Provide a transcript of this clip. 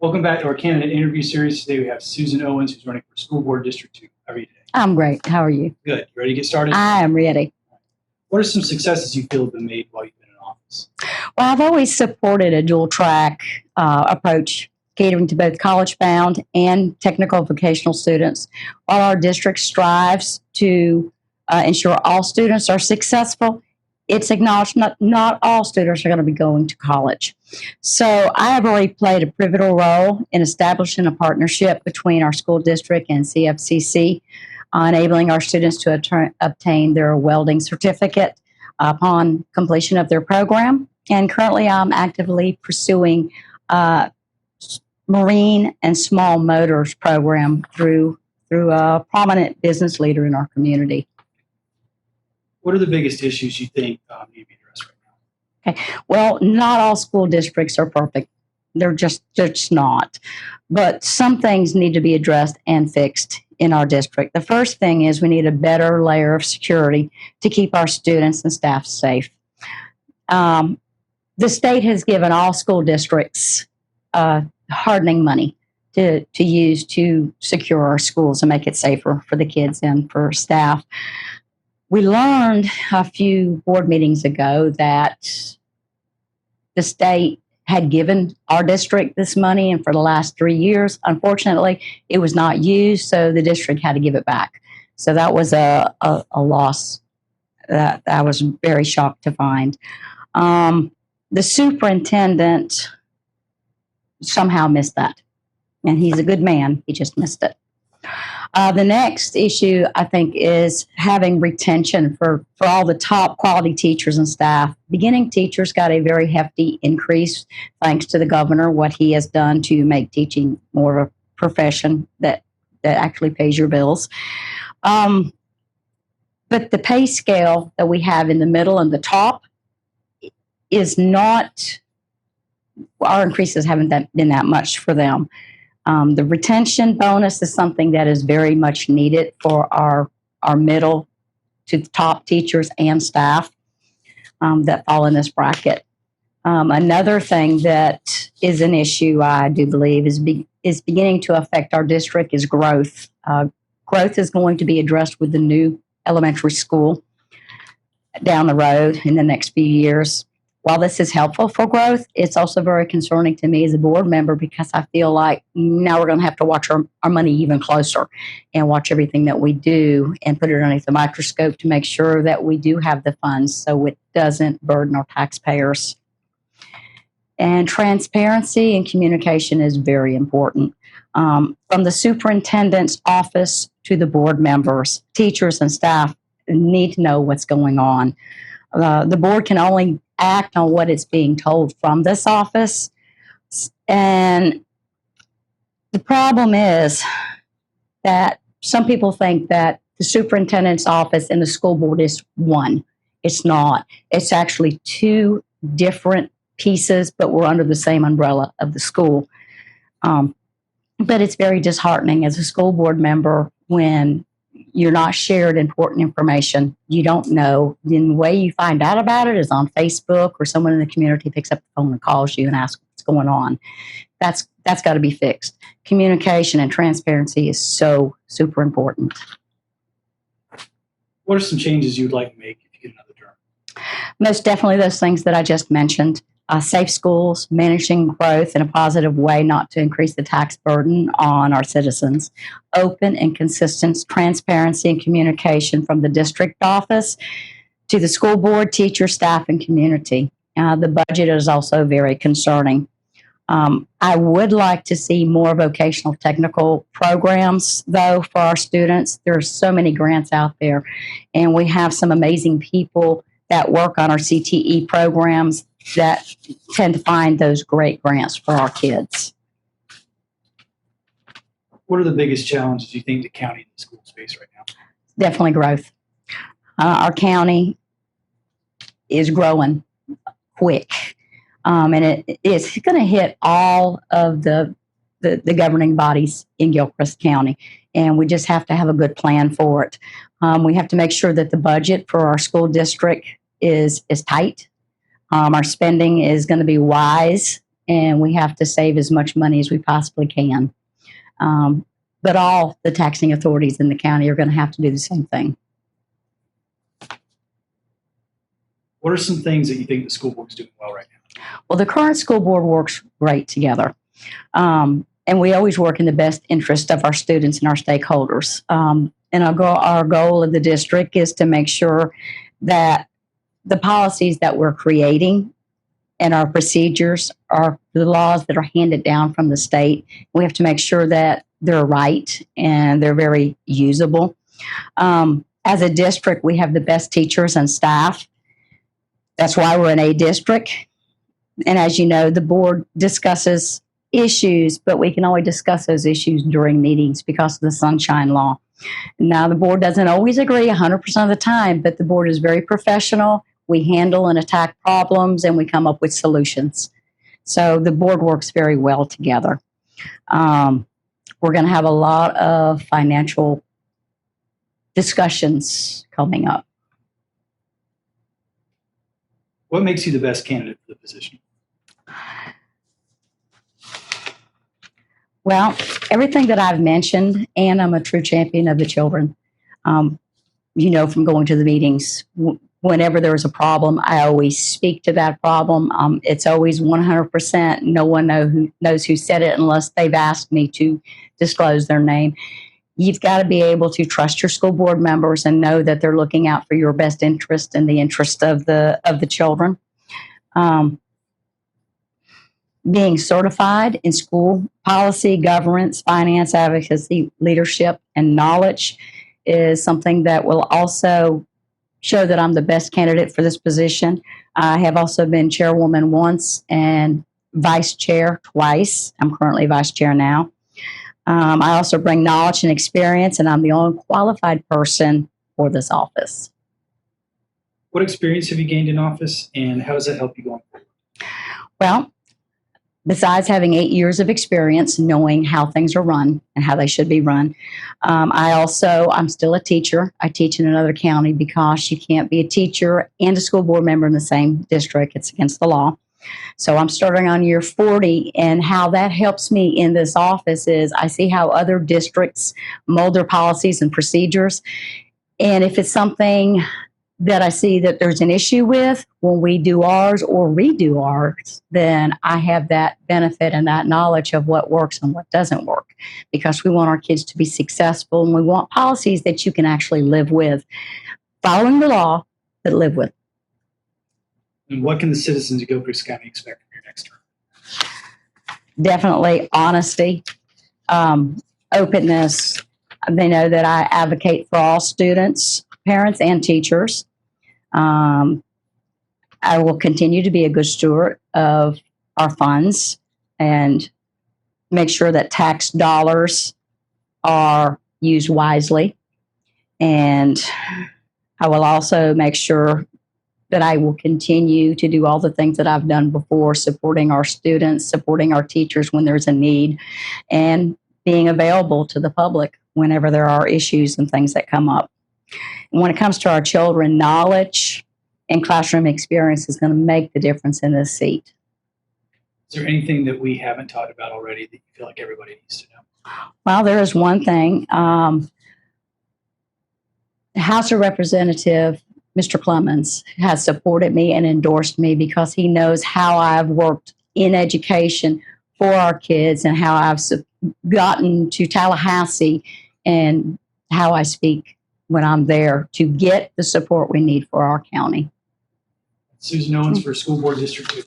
Welcome back to our candidate interview series. Today we have Susan Owens, who's running for School Board District 2. How are you today? I'm great. How are you? Good. You ready to get started? I am ready. What are some successes you feel have been made while you've been in office? Well, I've always supported a dual track approach, catering to both college-bound and technical vocational students. While our district strives to ensure all students are successful, it's acknowledged not all students are going to be going to college. So I have already played a pivotal role in establishing a partnership between our school district and CFCC, enabling our students to obtain their welding certificate upon completion of their program. And currently I'm actively pursuing marine and small motors program through a prominent business leader in our community. What are the biggest issues you think need to be addressed right now? Okay. Well, not all school districts are perfect. They're just not. But some things need to be addressed and fixed in our district. The first thing is we need a better layer of security to keep our students and staff safe. The state has given all school districts hardening money to use to secure our schools and make it safer for the kids and for staff. We learned a few board meetings ago that the state had given our district this money, and for the last 3 years, unfortunately, it was not used, so the district had to give it back. So that was a loss that I was very shocked to find. The superintendent somehow missed that, and he's a good man. He just missed it. The next issue, I think, is having retention for all the top quality teachers and staff. Beginning teachers got a very hefty increase thanks to the governor, what he has done to make teaching more of a profession that actually pays your bills. But the pay scale that we have in the middle and the top is not, our increases haven't been that much for them. The retention bonus is something that is very much needed for our middle to top teachers and staff that fall in this bracket. Another thing that is an issue, I do believe, is beginning to affect our district is growth. Growth is going to be addressed with the new elementary school down the road in the next few years. While this is helpful for growth, it's also very concerning to me as a board member because I feel like now we're going to have to watch our money even closer and watch everything that we do and put it underneath the microscope to make sure that we do have the funds so it doesn't burden our taxpayers. And transparency and communication is very important. From the superintendent's office to the board members, teachers and staff need to know what's going on. The board can only act on what is being told from this office. And the problem is that some people think that the superintendent's office and the school board is one. It's not. It's actually two different pieces, but we're under the same umbrella of the school. But it's very disheartening as a school board member when you're not shared important information. You don't know. Then the way you find out about it is on Facebook, or someone in the community picks up the phone and calls you and asks what's going on. That's got to be fixed. Communication and transparency is so super important. What are some changes you'd like to make if you get another term? Most definitely those things that I just mentioned. Safe schools, managing growth in a positive way, not to increase the tax burden on our citizens. Open and consistent transparency and communication from the district office to the school board, teachers, staff, and community. The budget is also very concerning. I would like to see more vocational technical programs, though, for our students. There's so many grants out there, and we have some amazing people that work on our CTE programs that tend to find those great grants for our kids. What are the biggest challenges you think the county and the schools face right now? Definitely growth. Our county is growing quick, and it's going to hit all of the governing bodies in Gilchrist County, and we just have to have a good plan for it. We have to make sure that the budget for our school district is tight. Our spending is going to be wise and we have to save as much money as we possibly can. But all the taxing authorities in the county are going to have to do the same thing. What are some things that you think the school board is doing well right now? Well, the current school board works great together. And we always work in the best interest of our students and our stakeholders. And our goal of the district is to make sure that the policies that we're creating and our procedures are the laws that are handed down from the state. We have to make sure that they're right and they're very usable. As a district, we have the best teachers and staff. That's why we're an A district. And as you know, the board discusses issues, but we can only discuss those issues during meetings because of the sunshine law. Now, the board doesn't always agree 100% of the time, but the board is very professional. We handle and attack problems, and we come up with solutions. So the board works very well together. We're going to have a lot of financial discussions coming up. What makes you the best candidate for the position? Well, everything that I've mentioned, and I'm a true champion of the children. You know, from going to the meetings, whenever there's a problem, I always speak to that problem. It's always 100%. No one knows who said it unless they've asked me to disclose their name. You've got to be able to trust your school board members and know that they're looking out for your best interest and the interest of the children. Being certified in school policy, governance, finance, advocacy, leadership, and knowledge is something that will also show that I'm the best candidate for this position. I have also been chairwoman once and vice chair twice. I'm currently vice chair now. I also bring knowledge and experience, and I'm the only qualified person for this office. What experience have you gained in office, and how does that help you going forward? Well, besides having 8 years of experience knowing how things are run and how they should be run, I'm still a teacher. I teach in another county because you can't be a teacher and a school board member in the same district. It's against the law. So I'm starting on year 40, and how that helps me in this office is I see how other districts mold their policies and procedures. And if it's something that I see that there's an issue with when we do ours or redo ours, then I have that benefit and that knowledge of what works and what doesn't work, because we want our kids to be successful, and we want policies that you can actually live with, following the law, but live with. And what can the citizens of Gilchrist County expect from your next term? Definitely honesty, openness. They know that I advocate for all students, parents, and teachers. I will continue to be a good steward of our funds and make sure that tax dollars are used wisely. And I will also make sure that I will continue to do all the things that I've done before, supporting our students, supporting our teachers when there's a need, and being available to the public whenever there are issues and things that come up. And when it comes to our children, knowledge and classroom experience is going to make the difference in this seat. Is there anything that we haven't talked about already that you feel like everybody needs to know? Well, there is one thing. House of Representative Mr. Clemens has supported me and endorsed me because he knows how I've worked in education for our kids and how I've gotten to Tallahassee and how I speak when I'm there to get the support we need for our county. Susan Owens for School Board District 2.